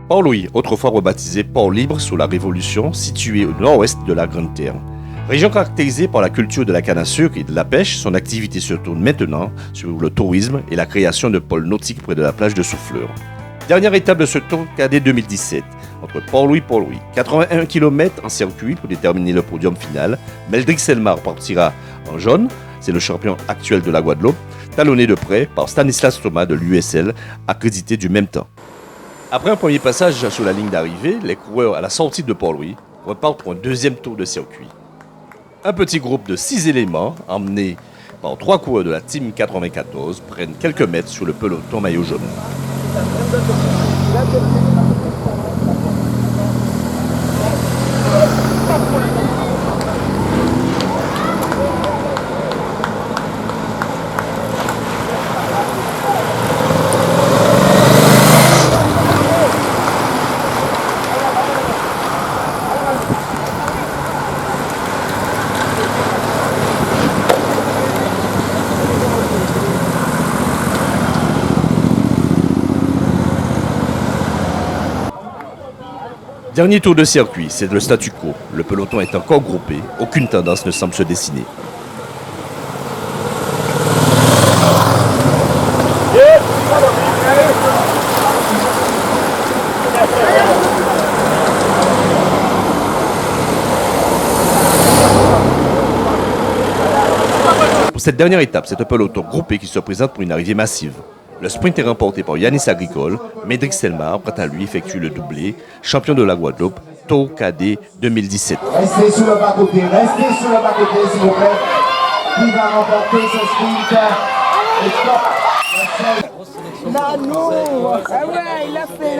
Port-Louis, autrefois rebaptisé Port-Libre sous la Révolution, situé au nord-ouest de la Grande Terre. Région caractérisée par la culture de la canne à sucre et de la pêche, son activité se tourne maintenant sur le tourisme et la création de pôles nautiques près de la plage de Souffleur. Dernière étape de ce Tour cadet 2017, entre Port-Louis et Port-Louis. 81 km en circuit pour déterminer le podium final. Meldrick Selmar partira en jaune, c'est le champion actuel de la Guadeloupe, talonné de près par Stanislas Thomas de l'USL, accrédité du même temps. Après un premier passage sur la ligne d'arrivée, les coureurs à la sortie de Port-Louis repartent pour un deuxième tour de circuit. Un petit groupe de 6 éléments, emmenés par 3 coureurs de la Team 94, prennent quelques mètres sur le peloton maillot jaune. Dernier tour de circuit, c'est le statu quo. Le peloton est encore groupé, aucune tendance ne semble se dessiner. Pour cette dernière étape, c'est un peloton groupé qui se présente pour une arrivée massive. Le sprint est remporté par Yanis Agricole. Meldrick Selmar, quant à lui, effectue le doublé, champion de la Guadeloupe, Tour cadet 2017. Restez sur le bas-côté, s'il vous plaît. Qui va remporter ce sprint? Nanou! Ah ouais, il a fait.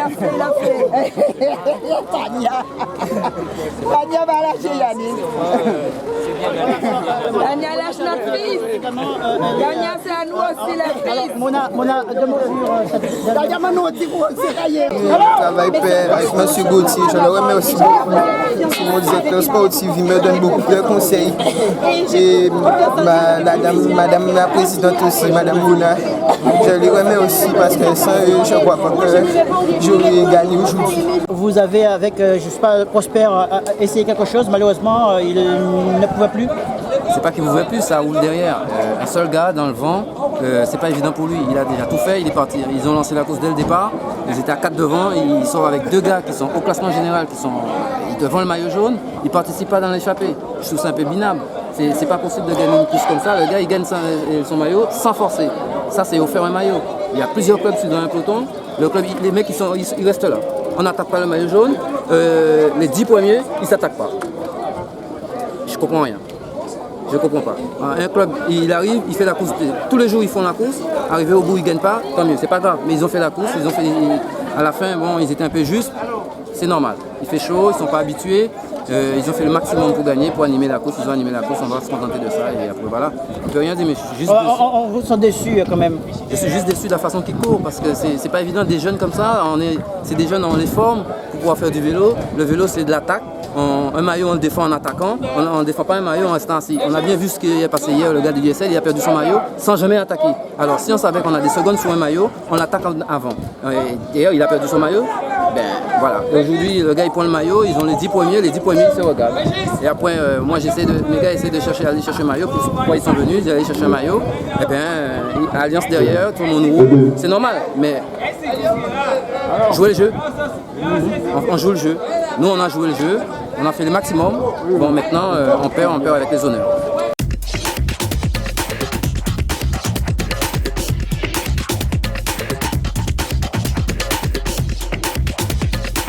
Tania! Tania va lâcher Yannis. Tania lâche notre fils. Tania, c'est à nous aussi la fille. Mona, deux mots sur Tania m'a dit qu'on s'est raillé. Travail avec M. Gauthier, je le remercie beaucoup. C'est mon directeur sportif, il me donne beaucoup de conseils. Et madame la présidente aussi, madame Mouna, je les remercie aussi parce que sans eux, je crois pas que j'aurais gagné aujourd'hui. Vous avez, avec, je ne sais pas, Prosper, essayé quelque chose, malheureusement, il ne pouvait plus. C'est pas qu'il ne pouvait plus, ça roule derrière. Un seul gars dans le vent, c'est pas évident pour lui. Il a déjà tout fait, il est parti. Ils ont lancé la course dès le départ. Ils étaient à 4 devant, il sort avec 2 gars qui sont au classement général, qui sont devant le maillot jaune. Ils ne participent pas dans l'échappée. Je trouve ça un peu minable. C'est pas possible de gagner une course comme ça. Le gars, il gagne son maillot sans forcer. Ça, c'est offert un maillot. Il y a plusieurs clubs dans un peloton. Le club, les mecs, ils restent là. On n'attaque pas le maillot jaune. Les 10 premiers, ils ne s'attaquent pas. Je comprends rien. Je comprends pas. Un club, il arrive, il fait la course. Tous les jours, ils font la course. Arrivé au bout, ils ne gagnent pas. Tant mieux, c'est pas grave. Mais ils ont fait la course. À la fin, bon, ils étaient un peu justes. C'est normal. Il fait chaud, ils ne sont pas habitués. Ils ont fait le maximum pour gagner, pour animer la course. Ils ont animé la course, on va se contenter de ça. Et après, voilà. On ne peut rien dire, mais je suis juste déçu. On vous sent déçu quand même. Je suis juste déçu de la façon qu'ils courent parce que c'est pas évident. Des jeunes comme ça, c'est des jeunes, on les forme pour pouvoir faire du vélo. Le vélo, c'est de l'attaque. Un maillot, on le défend en attaquant. On ne défend pas un maillot en restant assis. On a bien vu ce qui est passé hier. Le gars de l'USL, il a perdu son maillot sans jamais attaquer. Alors, si on savait qu'on a des secondes sur un maillot, on l'attaque avant. D'ailleurs, il a perdu son maillot. Ben voilà. Aujourd'hui, le gars, il prend le maillot. Ils ont les 10 premiers. Les 10 premiers, ils se regardent. Et après, moi, mes gars essaient aller chercher un maillot. Pourquoi ils sont venus? Ils allaient chercher un maillot. Et bien, Alliance derrière, tout le monde roule. C'est normal. Mais jouer le jeu. On joue le jeu. Nous, on a joué le jeu. On a fait le maximum. Bon, maintenant, on perd avec les honneurs.